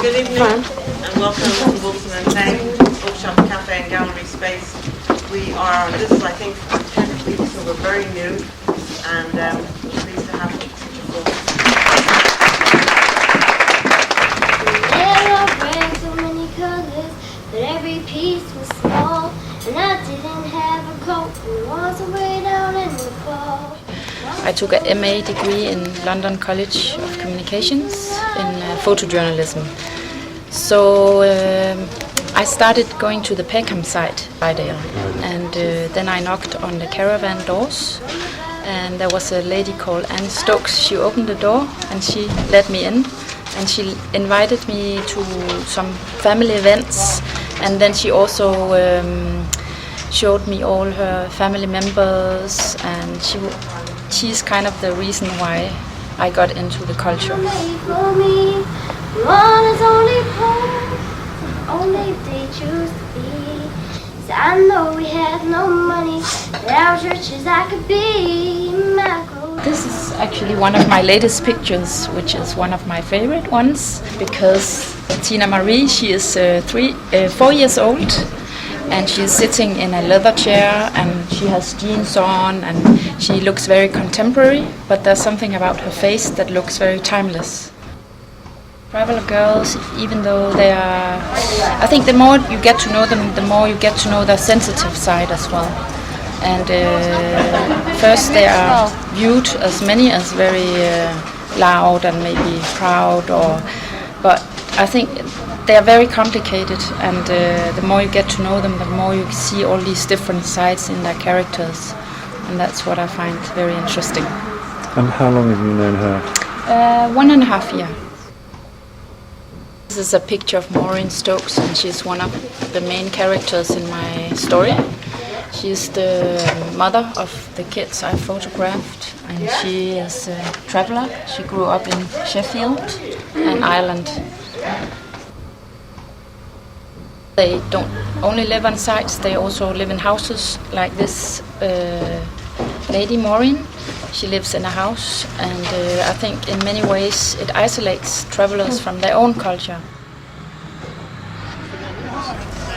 Good evening and welcome to Woolfson and Tang Bookshop, Cafe and Gallery Space. We are, this is I think our 10th week, so we're very new and we're pleased to have such a full. There are brand so many colors, but every piece was small, and I didn't have a coat, and it was away down in the fall. I took a MA degree in London College of Communications in photojournalism. So I started going to the Peckham site by Dale, and then I knocked on the caravan doors, and there was a lady called Anne Stokes. She opened the door and she let me in, and she invited me to some family events, and then she also showed me all her family members, and she's kind of the reason why I got into the culture. I know we had no money, but I was rich as I could be. This is actually one of my latest pictures, which is one of my favorite ones, because Tina Marie, she is 4 years old, and she's sitting in a leather chair, and she has jeans on, and she looks very contemporary, but there's something about her face that looks very timeless. Traveler girls, even though they are, I think the more you get to know them, the more you get to know their sensitive side as well. And first they are viewed as many as very loud and maybe proud, but I think they are very complicated, and the more you get to know them, the more you see all these different sides in their characters, and that's what I find very interesting. And how long have you known her? 1.5 years. This is a picture of Maureen Stokes, and she's one of the main characters in my story. She's the mother of the kids I photographed, and she is a traveller. She grew up in Sheffield and Ireland. They don't only live on sites, they also live in houses like this lady Maureen. She lives in a house, and I think in many ways it isolates travellers from their own culture.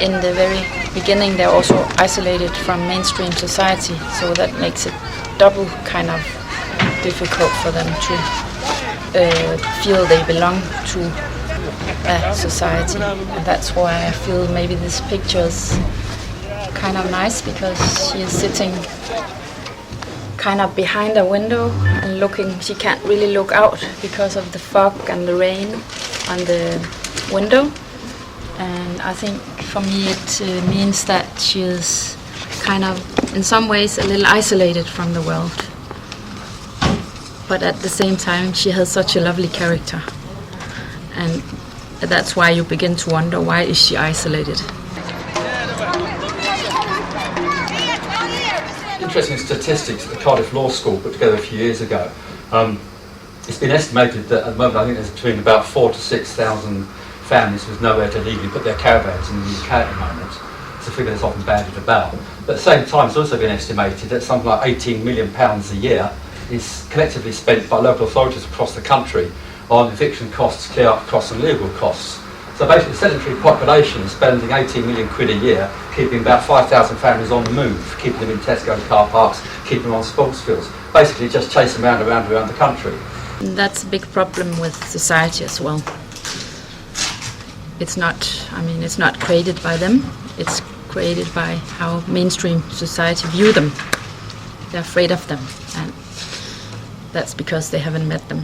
In the very beginning they're also isolated from mainstream society, so that makes it double kind of difficult for them to feel they belong to society. And that's why I feel maybe this picture is kind of nice, because she is sitting kind of behind a window and looking. She can't really look out because of the fog and the rain on the window, and I think for me it means that she is kind of in some ways a little isolated from the world, but at the same time she has such a lovely character, and that's why you begin to wonder, why is she isolated? Interesting statistics that the Cardiff Law School put together a few years ago. It's been estimated that at the moment I think there's between about 4,000 to 6,000 families with nowhere to legally put their caravans in the UK at the moment. It's a figure that's often bandied about. But at the same time, it's also been estimated that something like £18 million a year is collectively spent by local authorities across the country on eviction costs, clear-up costs and legal costs. So basically the sedentary population is spending 18 million quid a year keeping about 5,000 families on the move, keeping them in Tesco's car parks, keeping them on sports fields, basically just chasing them around the country. That's a big problem with society as well. It's not created by them, it's created by how mainstream society view them. They're afraid of them, and that's because they haven't met them.